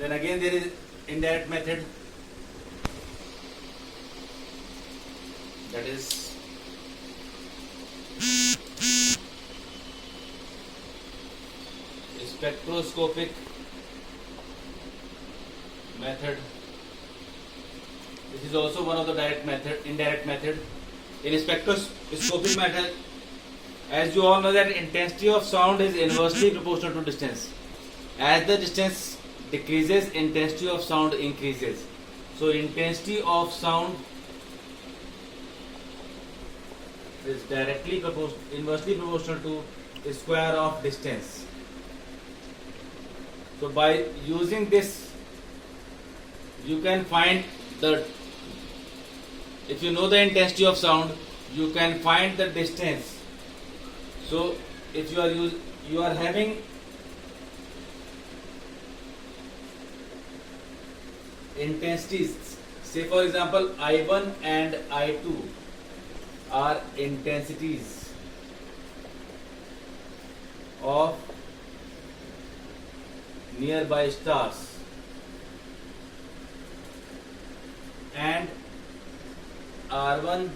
Then again there is indirect method, that is spectroscopic method. This is also one of the indirect method. In spectroscopic method, as you all know that intensity of sound is inversely proportional to distance. As the distance decreases, intensity of sound increases. So intensity of sound is inversely proportional to the square of distance. So by using this, you can find if you know the intensity of sound, you can find the distance. So if you are having intensities, say for example I1 and I2 are intensities of nearby stars, and R1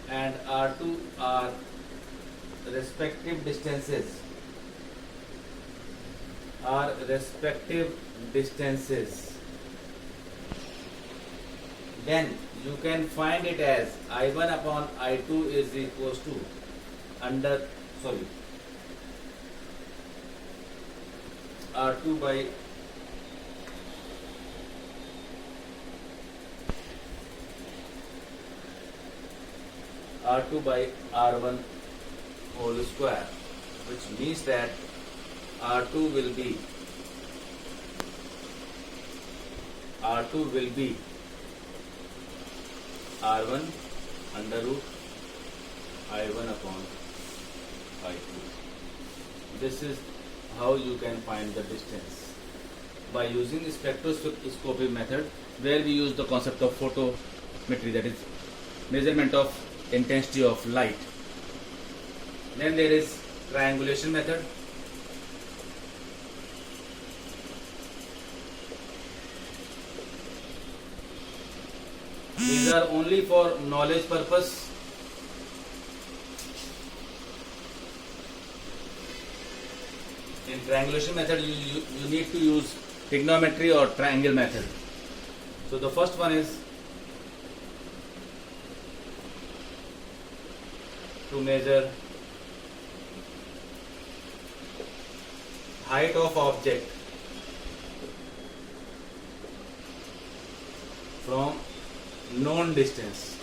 and R2 are respective distances, then you can find it as I1 upon I2 is equals to R2 by R1 whole square, which means that R2 will be R1 under root I1 upon I2. This is how you can find the distance by using the spectroscopic method, where we use the concept of photometry, that is measurement of intensity of light. Then there is triangulation method. These are only for knowledge purpose. In triangulation method, you need to use trigonometry or triangle method. So the first one is to measure height of object from known distance.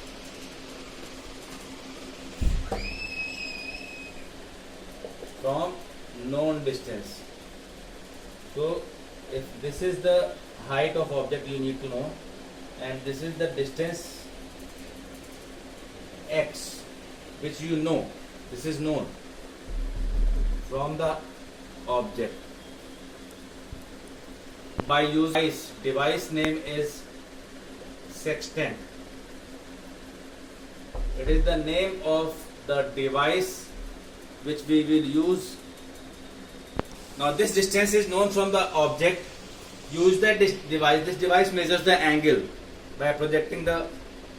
So if this is the height of object, you need to know, and this is the distance x, which you know, this is known from the object. By using device name is sextant. It is the name of the device which we will use. Now this distance is known from the object. Use that device. This device measures the angle by projecting the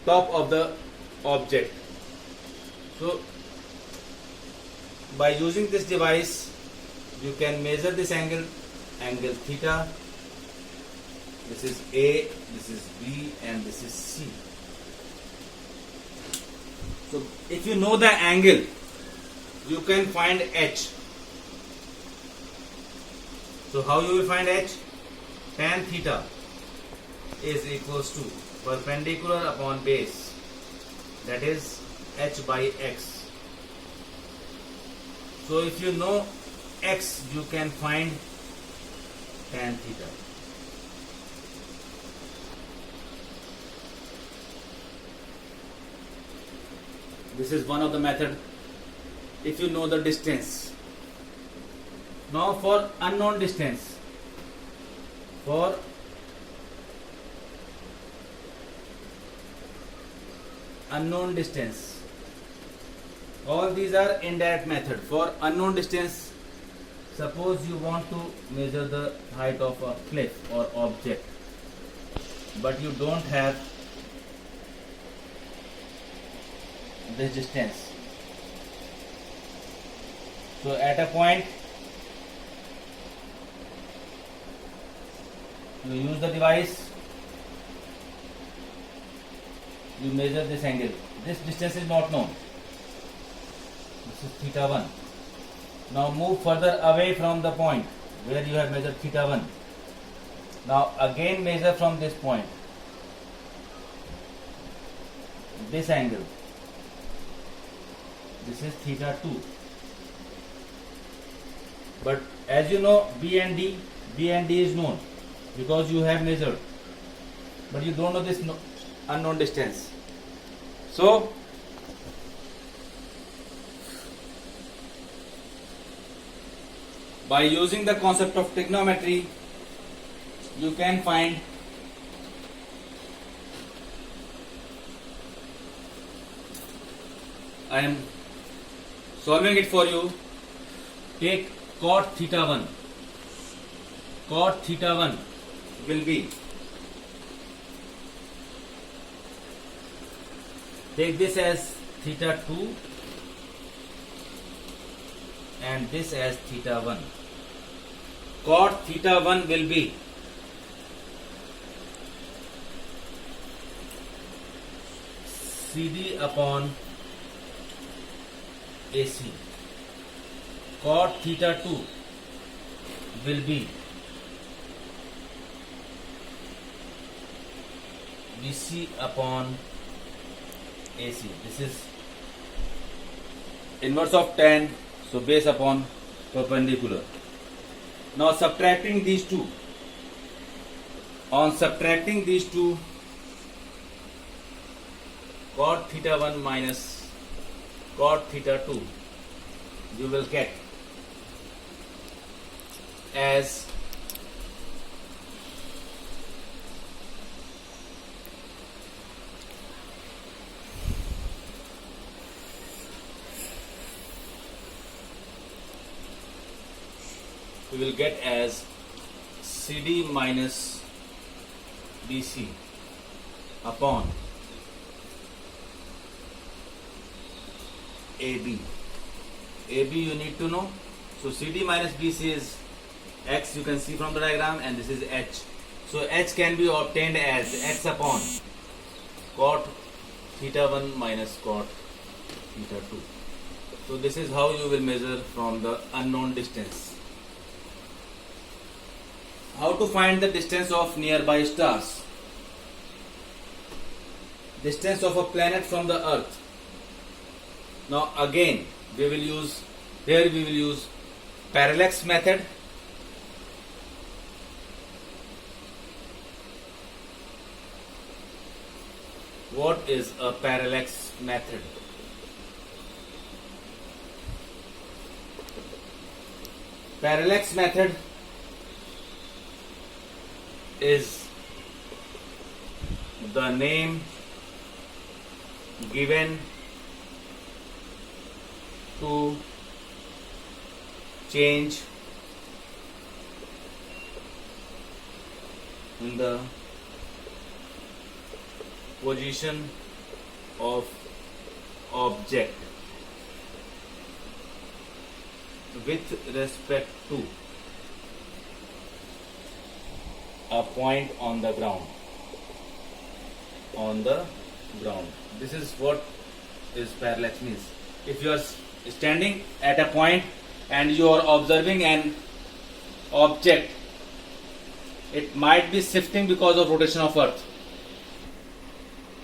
top of the object. So by using this device, you can measure this angle theta. This is A, this is B, and this is C. So if you know the angle, you can find H. So how you will find H? Tan theta is equals to perpendicular upon base, that is H by X. So if you know X, you can find tan theta. This is one of the method if you know the distance. Now for unknown distance, for unknown distance, all these are indirect method. For unknown distance, Suppose you want to measure the height of a cliff or object, but you don't have this distance. So at a point, you use the device, you measure this angle. This distance is not known. This is theta 1. Now move further away from the point where you have measured theta 1. Now again measure from this point this angle. This is theta 2. But as you know, B and D is known because you have measured, but you don't know this unknown distance. So by using the concept of trigonometry, you can find I am solving it for you. Take cot theta 1. Cot theta 1 will be, take this as theta 2 and this as theta 1. Cot theta 1 will be CD upon AC. Cot theta 2 will be BC upon AC. This is inverse of tan, so base upon perpendicular. Now subtracting these two, on subtracting these two, cot theta 1 minus cot theta 2, you will get as CD minus BC upon AB. AB you need to know. So CD minus BC is X, you can see from the diagram, and this is H. So H can be obtained as X upon cot theta 1 minus cot theta 2. So this is how you will measure from the unknown distance. How to find the distance of nearby stars? Distance of a planet from the Earth. Now again we will use parallax method. What is a parallax method? Parallax method is the name given to change in the position of object with respect to a point on the ground. This is what is parallax means. If you are standing at a point and you are observing an object, it might be shifting because of rotation of Earth.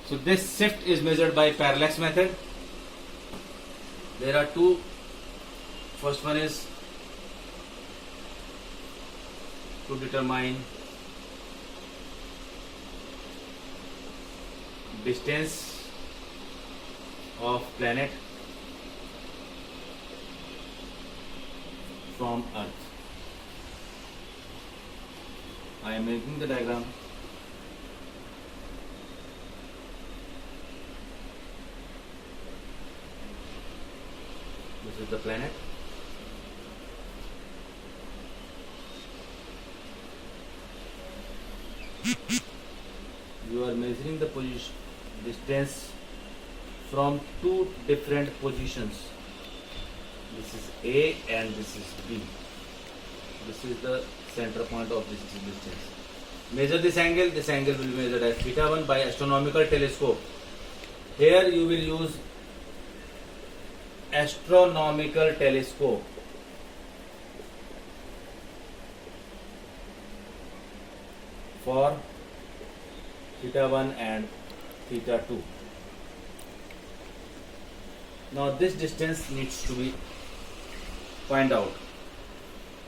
So this shift is measured by parallax method. There are two. First one is to determine distance of planet from Earth. I am making the diagram. This is the planet. You are measuring the position distance from two different positions. This is A and this is B. This is the center point of this distance. Measure this angle will be measured as theta 1 by astronomical telescope. Here you will use astronomical telescope. For theta 1 and theta 2. Now this distance needs to be find out.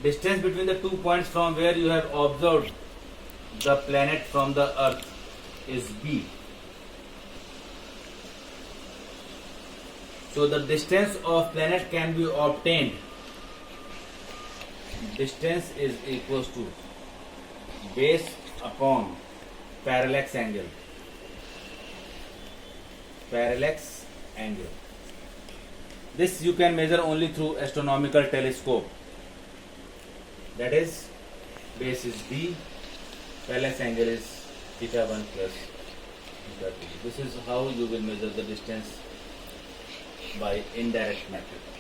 Distance between the 2 points from where you have observed the planet from the earth is B. So the distance of planet can be obtained. Distance is equals to base upon parallax angle. Parallax angle. This you can measure only through astronomical telescope. That is, base is B, parallax angle is theta 1 plus theta 2. This is how you will measure the distance by indirect method.